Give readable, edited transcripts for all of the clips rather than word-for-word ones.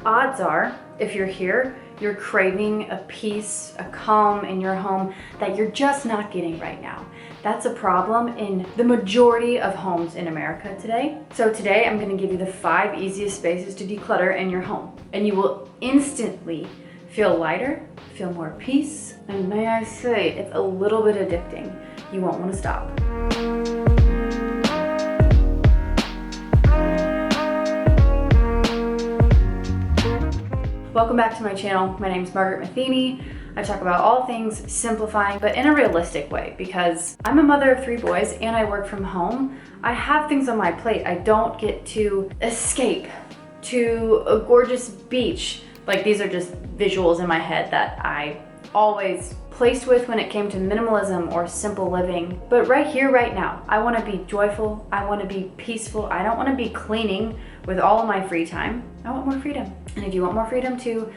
odds are, if you're here, you're craving a peace, a calm in your home that you're just not getting right now. That's a problem in the majority of homes in America today. So today I'm going to give you the 5 easiest spaces to declutter in your home. And you will instantly feel lighter, feel more peace, and may I say, it's a little bit addicting. You won't want to stop. Welcome back to my channel. My name is Margaret Matheny. I talk about all things simplifying, but in a realistic way, because I'm a mother of 3 boys and I work from home. I have things on my plate. I don't get to escape to a gorgeous beach. Like, these are just visuals in my head that I always placed with when it came to minimalism or simple living. But right here, right now, I want to be joyful. I want to be peaceful. I don't want to be cleaning with all of my free time. I want more freedom. And if you want more freedom too,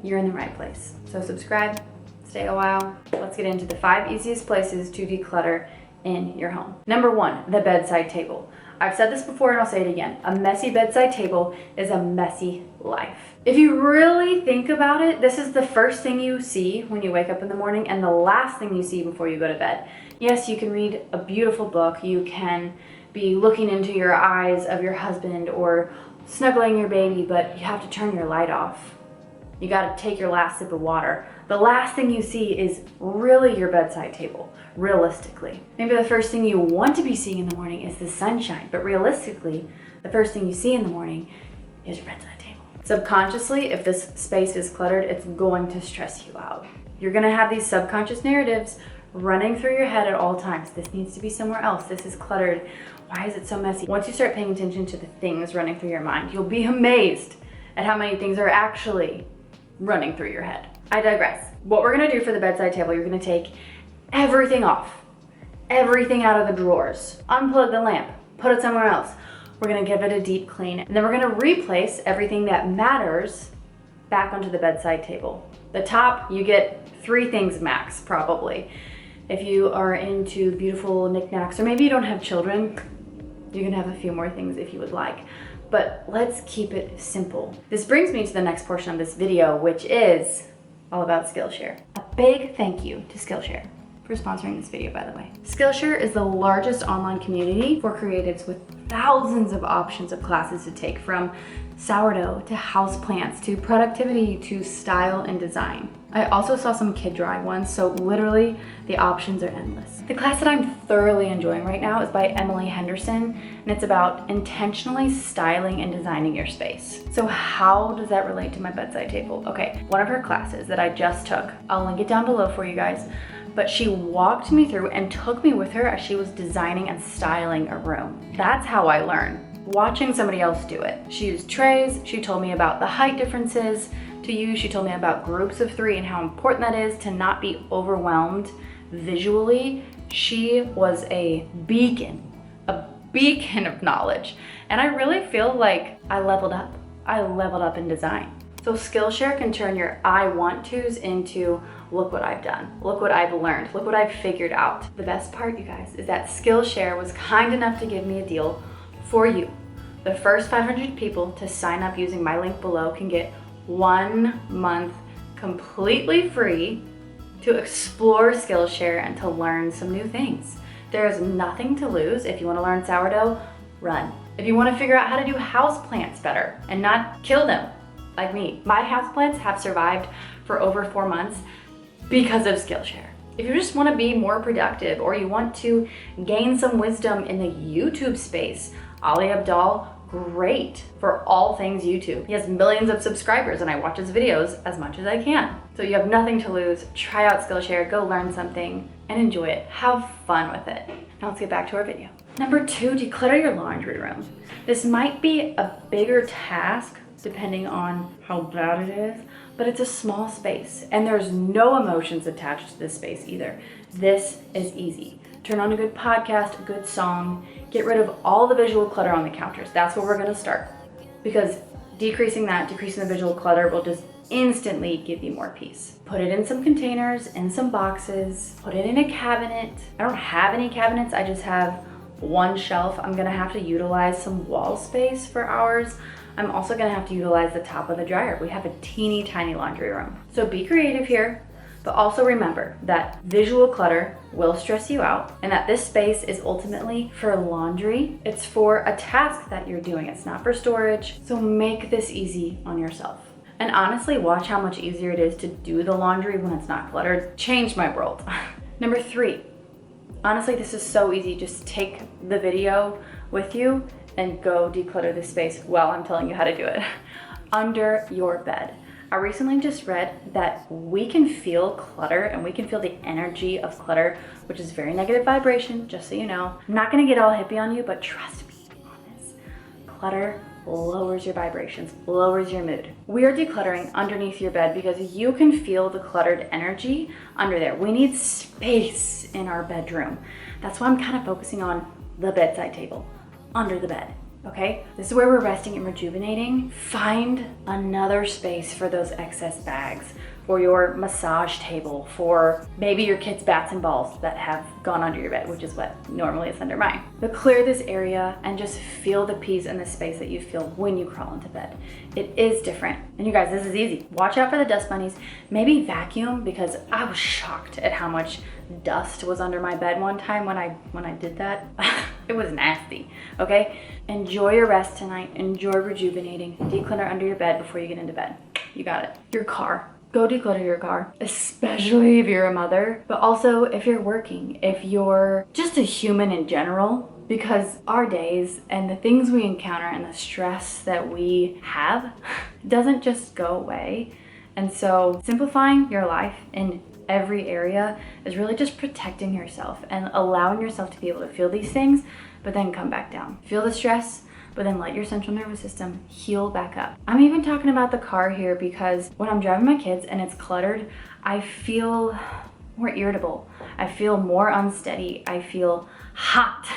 you're in the right place. So subscribe, stay a while. Let's get into the 5 easiest places to declutter in your home. Number 1, the bedside table. I've said this before and I'll say it again. A messy bedside table is a messy life. If you really think about it, this is the first thing you see when you wake up in the morning and the last thing you see before you go to bed. Yes, you can read a beautiful book. You can be looking into your eyes of your husband or snuggling your baby, but you have to turn your light off. You got to take your last sip of water. The last thing you see is really your bedside table, realistically. Maybe the first thing you want to be seeing in the morning is the sunshine, but realistically, the first thing you see in the morning is your bedside table. Subconsciously, if this space is cluttered, it's going to stress you out. You're going to have these subconscious narratives running through your head at all times. This needs to be somewhere else. This is cluttered. Why is it so messy? Once you start paying attention to the things running through your mind, you'll be amazed at how many things are actually running through your head. I digress. What we're gonna do for the bedside table, you're gonna take everything off, everything out of the drawers, unplug the lamp, put it somewhere else. We're gonna give it a deep clean, and then we're gonna replace everything that matters back onto the bedside table. The top, you get 3 things max, probably. If you are into beautiful knickknacks, or maybe you don't have children, you can have a few more things if you would like. But let's keep it simple. This brings me to the next portion of this video, which is all about Skillshare. A big thank you to Skillshare for sponsoring this video, by the way. Skillshare is the largest online community for creatives with thousands of options of classes to take, from sourdough to houseplants to productivity to style and design. I also saw some kid drawing ones, so literally the options are endless. The class that I'm thoroughly enjoying right now is by Emily Henderson, and it's about intentionally styling and designing your space. So how does that relate to my bedside table? Okay, one of her classes that I just took, I'll link it down below for you guys, but she walked me through and took me with her as she was designing and styling a room. That's how I learn, watching somebody else do it. She used trays, she told me about the height differences to use, she told me about groups of 3 and how important that is to not be overwhelmed visually. She was a beacon of knowledge. And I really feel like I leveled up. I leveled up in design. So Skillshare can turn your I want tos into look what I've done, look what I've learned, look what I've figured out. The best part, you guys, is that Skillshare was kind enough to give me a deal for you. The first 500 people to sign up using my link below can get 1 month completely free to explore Skillshare and to learn some new things. There is nothing to lose. If you want to learn sourdough, run. If you want to figure out how to do houseplants better and not kill them like me, my houseplants have survived for over 4 months because of Skillshare. If you just want to be more productive, or you want to gain some wisdom in the YouTube space, Ali Abdal, great for all things YouTube. He has millions of subscribers and I watch his videos as much as I can. So you have nothing to lose. Try out Skillshare, go learn something and enjoy it. Have fun with it. Now let's get back to our video. Number 2, declutter your laundry room. This might be a bigger task depending on how bad it is, but it's a small space and there's no emotions attached to this space either. This is easy. Turn on a good podcast, a good song, get rid of all the visual clutter on the counters. That's where we're gonna start, because decreasing the visual clutter will just instantly give you more peace. Put it in some containers, in some boxes, put it in a cabinet. I don't have any cabinets, I just have one shelf. I'm gonna have to utilize some wall space for ours. I'm also gonna have to utilize the top of the dryer. We have a teeny tiny laundry room. So be creative here, but also remember that visual clutter will stress you out and that this space is ultimately for laundry. It's for a task that you're doing. It's not for storage. So make this easy on yourself. And honestly, watch how much easier it is to do the laundry when it's not cluttered. Changed my world. Number 3, honestly, this is so easy. Just take the video with you and go declutter this space while I'm telling you how to do it. Under your bed. I recently just read that we can feel clutter and we can feel the energy of clutter, which is very negative vibration, just so you know. I'm not gonna get all hippie on you, but trust me on this. Clutter lowers your vibrations, lowers your mood. We are decluttering underneath your bed because you can feel the cluttered energy under there. We need space in our bedroom. That's why I'm kind of focusing on the bedside table, under the bed. Okay, this is where we're resting and rejuvenating. Find another space for those excess bags, for your massage table, for maybe your kids' bats and balls that have gone under your bed, which is what normally is under mine. But clear this area and just feel the peace and the space that you feel when you crawl into bed. It is different. And you guys, this is easy. Watch out for the dust bunnies. Maybe vacuum, because I was shocked at how much dust was under my bed one time when I did that. It was nasty, okay? Enjoy your rest tonight. Enjoy rejuvenating. Declutter under your bed before you get into bed. You got it. Your car. Go declutter your car, especially if you're a mother, but also if you're working, if you're just a human in general, because our days and the things we encounter and the stress that we have doesn't just go away. And so simplifying your life in every area is really just protecting yourself and allowing yourself to be able to feel these things, but then come back down. Feel the stress, but then let your central nervous system heal back up. I'm even talking about the car here because when I'm driving my kids and it's cluttered, I feel more irritable. I feel more unsteady. I feel hot.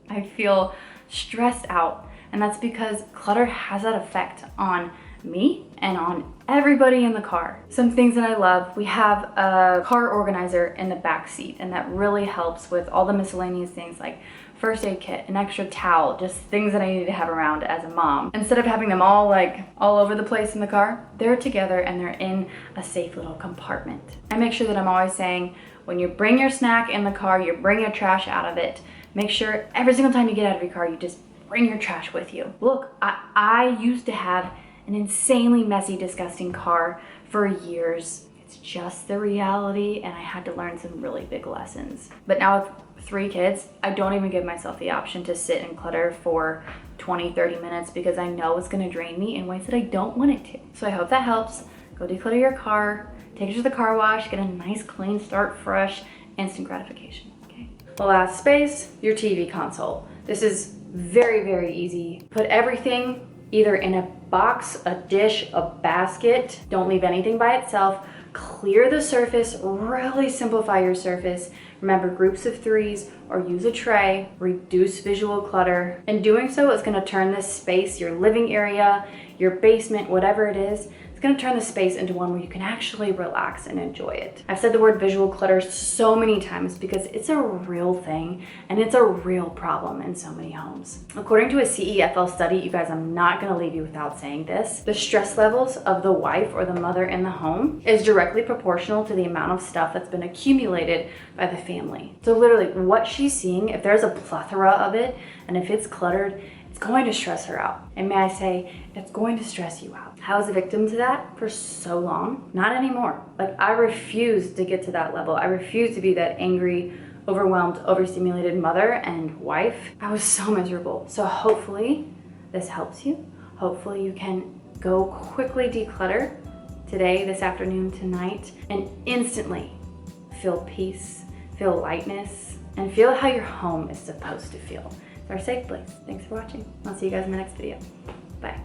I feel stressed out. And that's because clutter has that effect on me and on everybody in the car. Some things that I love, we have a car organizer in the back seat, and that really helps with all the miscellaneous things like first aid kit, an extra towel, just things that I need to have around as a mom. Instead of having them all over the place in the car, they're together and they're in a safe little compartment. I make sure that I'm always saying, when you bring your snack in the car, you bring your trash out of it. Make sure every single time you get out of your car, you just bring your trash with you. Look, I used to have an insanely messy, disgusting car for years. It's just the reality, and I had to learn some really big lessons. But now with 3 kids, I don't even give myself the option to sit and clutter for 20, 30 minutes because I know it's gonna drain me in ways that I don't want it to. So I hope that helps. Go declutter your car, take it to the car wash, get a nice, clean, start fresh, instant gratification, okay? The last space, your TV console. This is very, very easy. Put everything either in a box, a dish, a basket. Don't leave anything by itself. Clear the surface, really simplify your surface. Remember, groups of 3s or use a tray, reduce visual clutter. In doing so, it's gonna turn this space, your living area, your basement, whatever it is, it's gonna turn the space into one where you can actually relax and enjoy it. I've said the word visual clutter so many times because it's a real thing and it's a real problem in so many homes. According to a CEFL study, you guys, I'm not gonna leave you without saying this, the stress levels of the wife or the mother in the home is directly proportional to the amount of stuff that's been accumulated by the family. So literally what she's seeing, if there's a plethora of it and if it's cluttered, it's going to stress her out. And may I say, it's going to stress you out. I was a victim to that for so long. Not anymore. Like, I refuse to get to that level. I refuse to be that angry, overwhelmed, overstimulated mother and wife. I was so miserable. So hopefully this helps you. Hopefully you can go quickly declutter today, this afternoon, tonight, and instantly feel peace, feel lightness, and feel how your home is supposed to feel. It's our safe place. Thanks for watching. I'll see you guys in the next video. Bye.